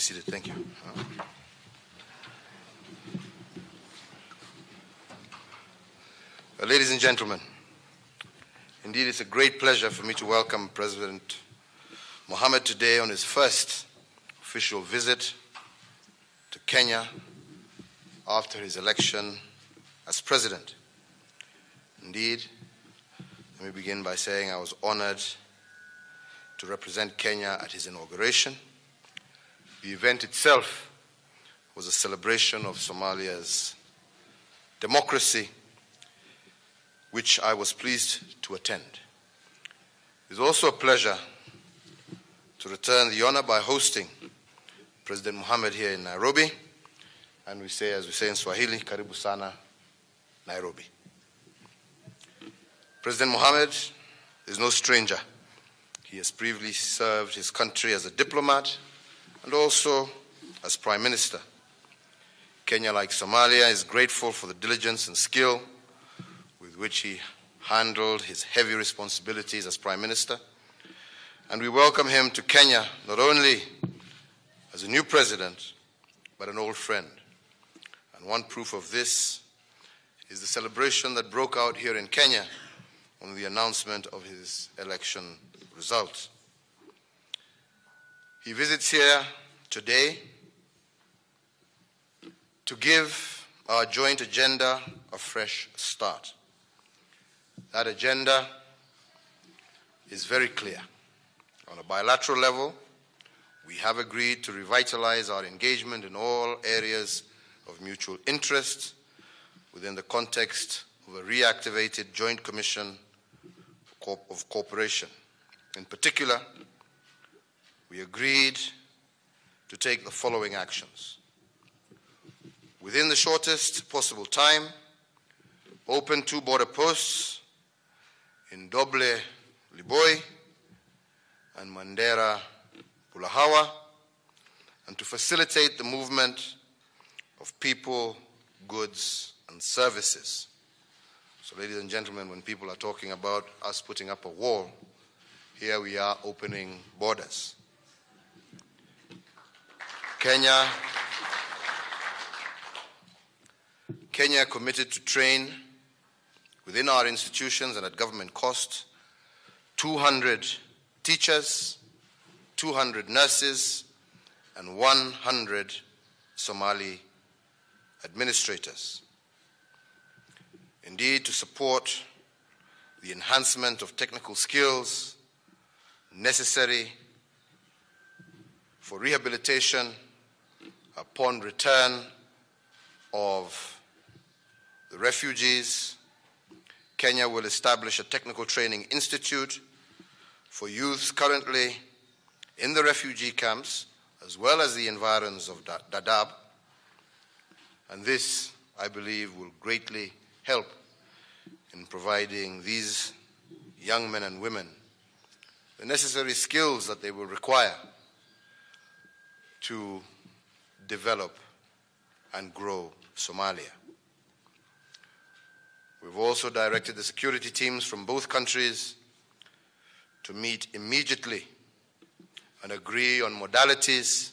seated. Thank you. Ladies and gentlemen, indeed it's a great pleasure for me to welcome President Mohammed today on his first official visit to Kenya after his election as president. Indeed, let me begin by saying I was honored to represent Kenya at his inauguration. The event itself was a celebration of Somalia's democracy, which I was pleased to attend. It is also a pleasure to return the honor by hosting President Mohammed here in Nairobi, and as we say in Swahili, karibu sana, Nairobi. President Mohammed is no stranger. He has previously served his country as a diplomat and also as Prime Minister. Kenya, like Somalia, is grateful for the diligence and skill with which he handled his heavy responsibilities as Prime Minister. And we welcome him to Kenya not only as a new president, but an old friend. And one proof of this is the celebration that broke out here in Kenya on the announcement of his election results. He visits here today to give our joint agenda a fresh start. That agenda is very clear. On a bilateral level, we have agreed to revitalize our engagement in all areas of mutual interest within the context of a reactivated Joint Commission of Cooperation. In particular, we agreed to take the following actions. Within the shortest possible time, open 2 border posts in Doble Liboi and Mandera Bulahawa, and to facilitate the movement of people, goods, and services. So, ladies and gentlemen, when people are talking about us putting up a wall, here we are opening borders. Kenya committed to train within our institutions and at government cost 200 teachers, 200 nurses, and 100 Somali administrators. Indeed, to support the enhancement of technical skills necessary for rehabilitation upon return of the refugees, Kenya will establish a technical training institute for youths currently in the refugee camps, as well as the environs of Dadaab. And this, I believe, will greatly help in providing these young men and women the necessary skills that they will require to develop and grow Somalia. We've also directed the security teams from both countries to meet immediately and agree on modalities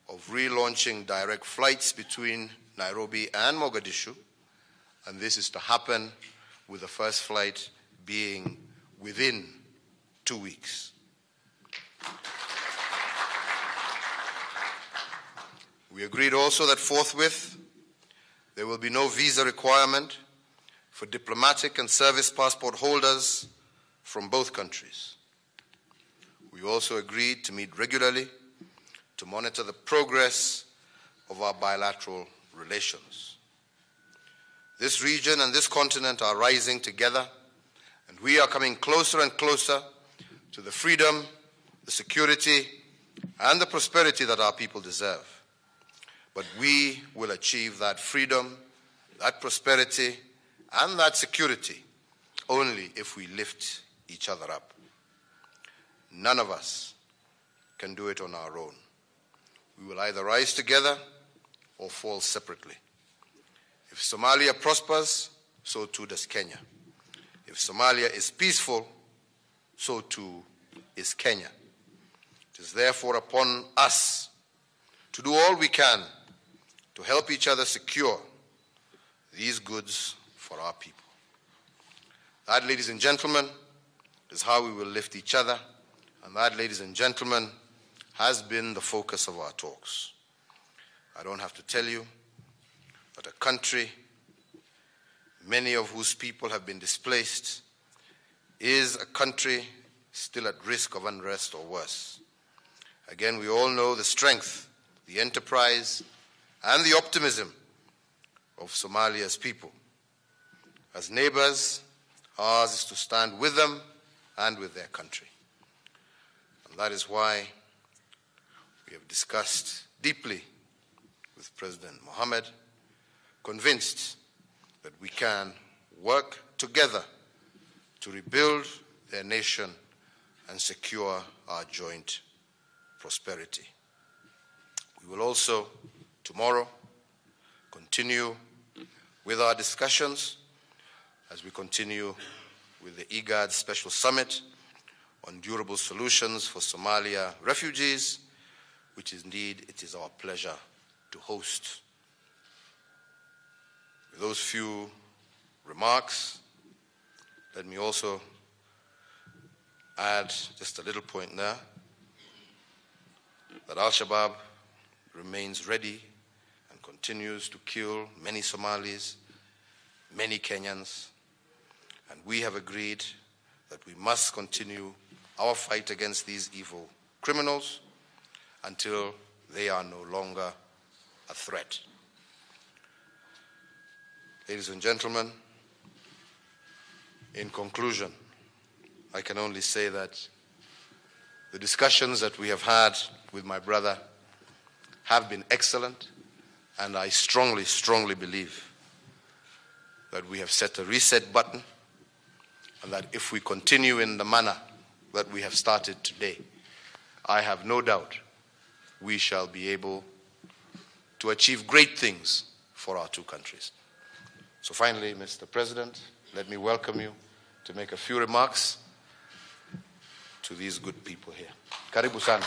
of relaunching direct flights between Nairobi and Mogadishu, and this is to happen with the first flight being within 2 weeks. We agreed also that forthwith there will be no visa requirement for diplomatic and service passport holders from both countries. We also agreed to meet regularly to monitor the progress of our bilateral relations. This region and this continent are rising together, and we are coming closer and closer to the freedom, the security, and the prosperity that our people deserve. But we will achieve that freedom, that prosperity, and that security only if we lift each other up. None of us can do it on our own. We will either rise together or fall separately. If Somalia prospers, so too does Kenya. If Somalia is peaceful, so too is Kenya. It is therefore upon us to do all we can to help each other secure these goods for our people. That, ladies and gentlemen, is how we will lift each other, and that, ladies and gentlemen, has been the focus of our talks. I don't have to tell you that a country, many of whose people have been displaced, is a country still at risk of unrest or worse. Again, we all know the strength, the enterprise, and the optimism of Somalia's people. As neighbors, ours is to stand with them and with their country. And that is why we have discussed deeply with President Mohammed, convinced that we can work together to rebuild their nation and secure our joint prosperity. We will also, tomorrow, continue with our discussions as we continue with the IGAD Special Summit on durable solutions for Somalia refugees, which indeed it is our pleasure to host. With those few remarks, let me also add just a little point there, that Al-Shabaab remains ready and continues to kill many Somalis, many Kenyans, and we have agreed that we must continue our fight against these evil criminals until they are no longer a threat. Ladies and gentlemen, in conclusion, I can only say that the discussions that we have had with my brother have been excellent, and I strongly, strongly believe that we have set a reset button, and that if we continue in the manner that we have started today, I have no doubt we shall be able to achieve great things for our two countries. So finally, Mr. President, let me welcome you to make a few remarks to these good people here. Karibu sana.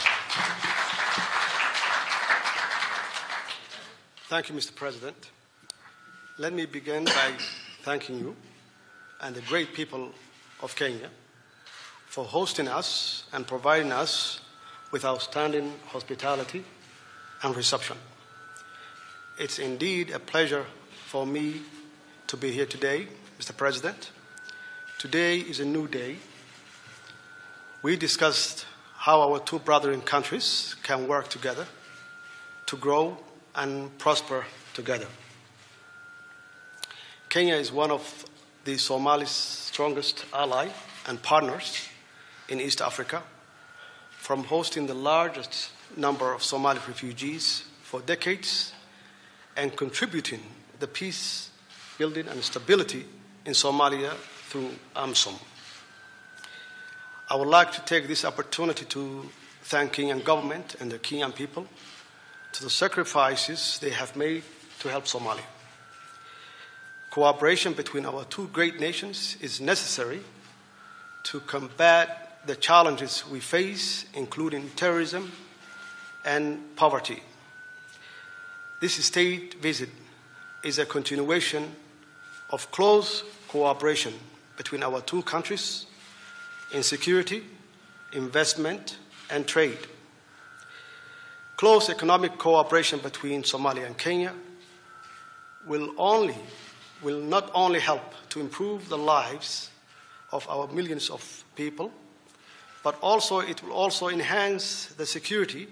Thank you, Mr. President. Let me begin by thanking you and the great people of Kenya for hosting us and providing us with outstanding hospitality and reception. It's indeed a pleasure for me to be here today, Mr. President. Today is a new day. We discussed how our two brothering countries can work together to grow and prosper together. Kenya is one of the Somali's strongest allies and partners in East Africa, from hosting the largest number of Somali refugees for decades and contributing the peace building and stability in Somalia through AMSOM. I would like to take this opportunity to thank Kenyan government and the Kenyan people to the sacrifices they have made to help Somalia. Cooperation between our two great nations is necessary to combat the challenges we face, including terrorism and poverty. This state visit is a continuation of close cooperation between our two countries in security, investment, and trade. Close economic cooperation between Somalia and Kenya will not only help to improve the lives of our millions of people, but also it will also enhance the security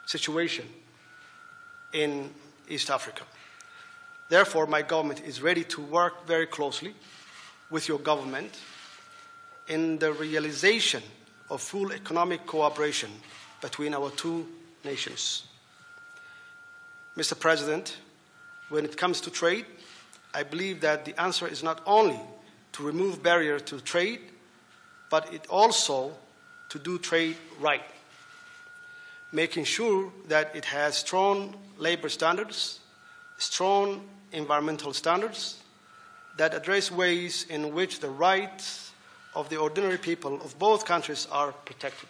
situation in East Africa. Therefore, my government is ready to work very closely with your government in the realization of full economic cooperation between our two nations. Mr. President, when it comes to trade, I believe that the answer is not only to remove barriers to trade, but it also to do trade right, making sure that it has strong labor standards, strong environmental standards that address ways in which the rights of the ordinary people of both countries are protected.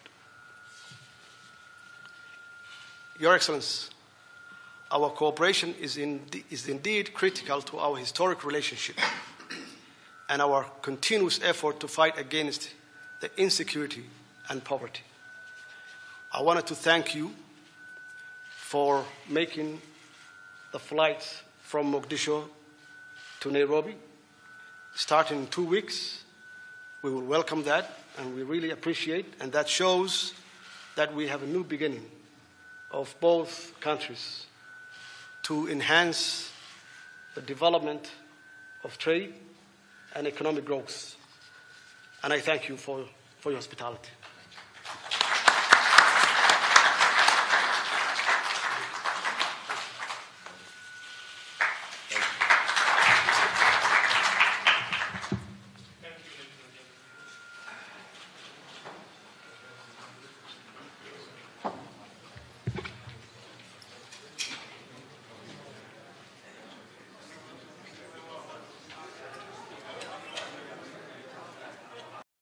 Your Excellency, our cooperation is indeed critical to our historic relationship and our continuous effort to fight against the insecurity and poverty. I wanted to thank you for making the flights from Mogadishu to Nairobi. Starting in 2 weeks, we will welcome that, and we really appreciate, and that shows that we have a new beginning of both countries to enhance the development of trade and economic growth. And I thank you for your hospitality.